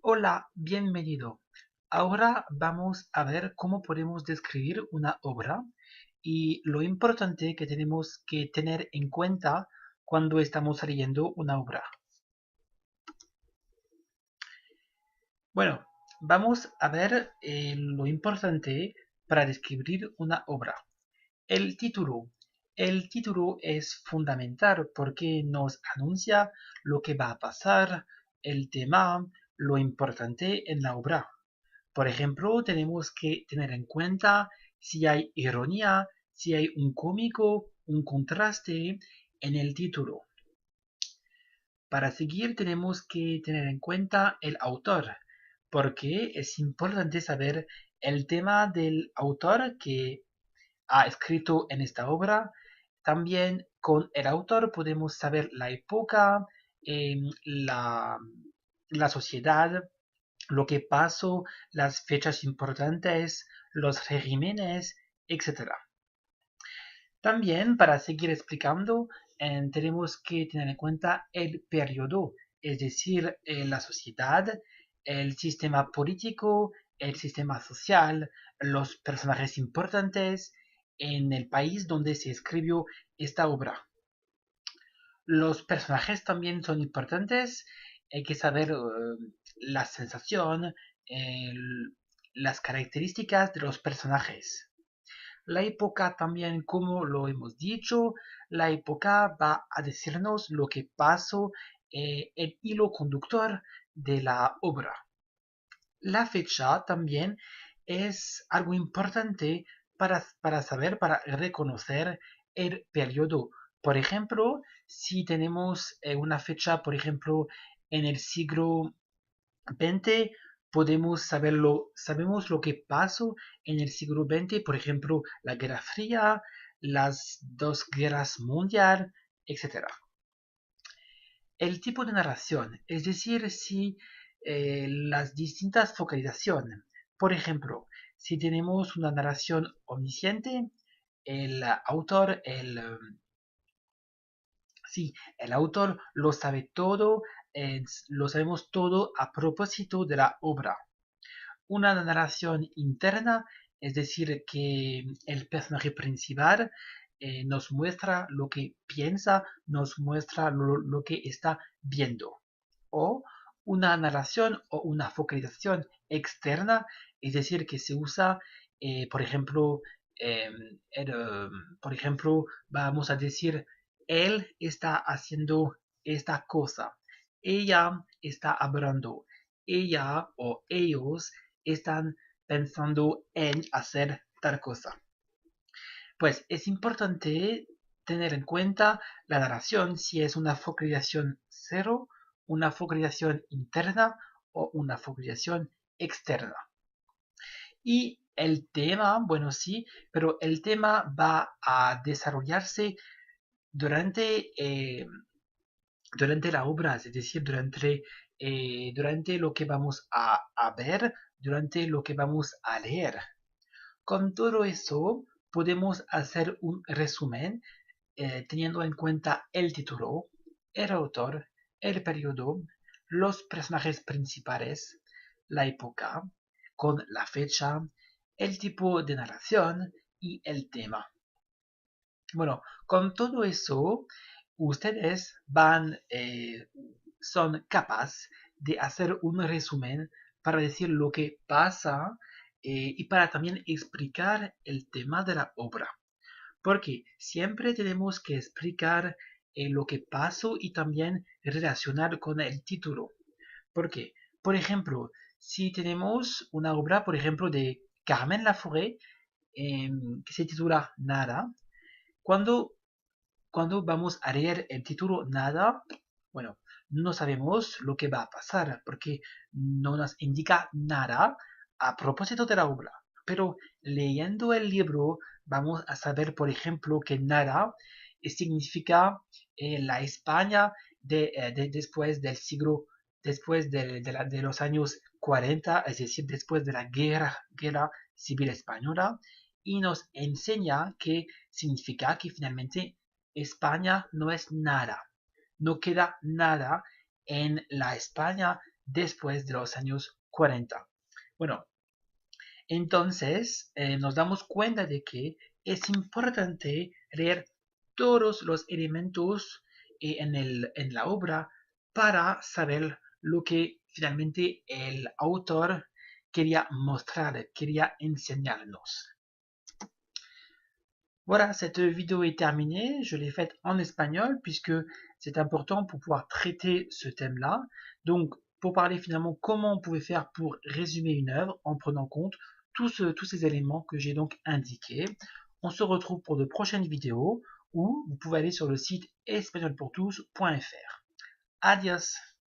Hola, bienvenido. Ahora vamos a ver cómo podemos describir una obra y lo importante que tenemos que tener en cuenta cuando estamos leyendo una obra. Bueno, vamos a ver lo importante para describir una obra. El título. El título es fundamental porque nos anuncia lo que va a pasar, el tema, lo importante en la obra. Por ejemplo, tenemos que tener en cuenta si hay ironía, si hay un cómico, un contraste en el título. Para seguir tenemos que tener en cuenta el autor, porque es importante saber el tema del autor que ha escrito en esta obra. También con el autor podemos saber la época, la sociedad, lo que pasó, las fechas importantes, los regímenes, etc. También para seguir explicando, tenemos que tener en cuenta el periodo, es decir, la sociedad, el sistema político, el sistema social, los personajes importantes en el país donde se escribió esta obra. Los personajes también son importantes, hay que saber la sensación, el- las características de los personajes. La época también, como lo hemos dicho, la época va a decirnos lo que pasó, el hilo conductor de la obra. La fecha también es algo importante para saber, para reconocer el periodo. Por ejemplo, si tenemos una fecha, por ejemplo, en el siglo XX, sabemos lo que pasó en el siglo XX, por ejemplo, la Guerra Fría, las dos guerras mundiales, etc. El tipo de narración, es decir, si las distintas focalizaciones. Por ejemplo, si tenemos una narración omnisciente, el autor, sí, el autor lo sabe todo, lo sabemos todo a propósito de la obra. Una narración interna, es decir, que el personaje principal nos muestra lo que piensa, nos muestra lo que está viendo. O una narración o una focalización externa, es decir, que se usa, por ejemplo, eh, el, por ejemplo, vamos a decir, él está haciendo esta cosa, ella está hablando, ella o ellos están pensando en hacer tal cosa. Pues es importante tener en cuenta la narración si es una focalización cero, una focalización interna o una focalización externa. Y el tema, bueno, sí, pero el tema va a desarrollarse durante, durante la obra, es decir, durante lo que vamos a ver, durante lo que vamos a leer. Con todo eso, podemos hacer un resumen teniendo en cuenta el título, el autor, el periodo, los personajes principales, la época, con la fecha, el tipo de narración y el tema. Bueno, con todo eso, ustedes son capaces de hacer un resumen para decir lo que pasa y para también explicar el tema de la obra. Porque siempre tenemos que explicar lo que pasó y también relacionar con el título. Porque, por ejemplo, si tenemos una obra, por ejemplo, de Carmen Laforet, que se titula Nada, cuando vamos a leer el título Nada, bueno, no sabemos lo que va a pasar porque no nos indica nada a propósito de la obra. Pero leyendo el libro vamos a saber, por ejemplo, que nada significa la España después del siglo, después de los años 40, es decir, después de la guerra civil española, y nos enseña que significa que finalmente España no es nada, no queda nada en la España después de los años 40. Bueno, entonces nos damos cuenta de que es importante leer todos los elementos en la obra para saber lo que finalmente el autor quería mostrar, quería enseñarnos. Voilà, cette vidéo est terminée. Je l'ai faite en espagnol puisque c'est important pour pouvoir traiter ce thème-là. Donc, pour parler finalement comment on pouvait faire pour résumer une œuvre en prenant compte tous ces éléments que j'ai donc indiqués. On se retrouve pour de prochaines vidéos ou vous pouvez aller sur le site espagnolpourtous.fr. Adios!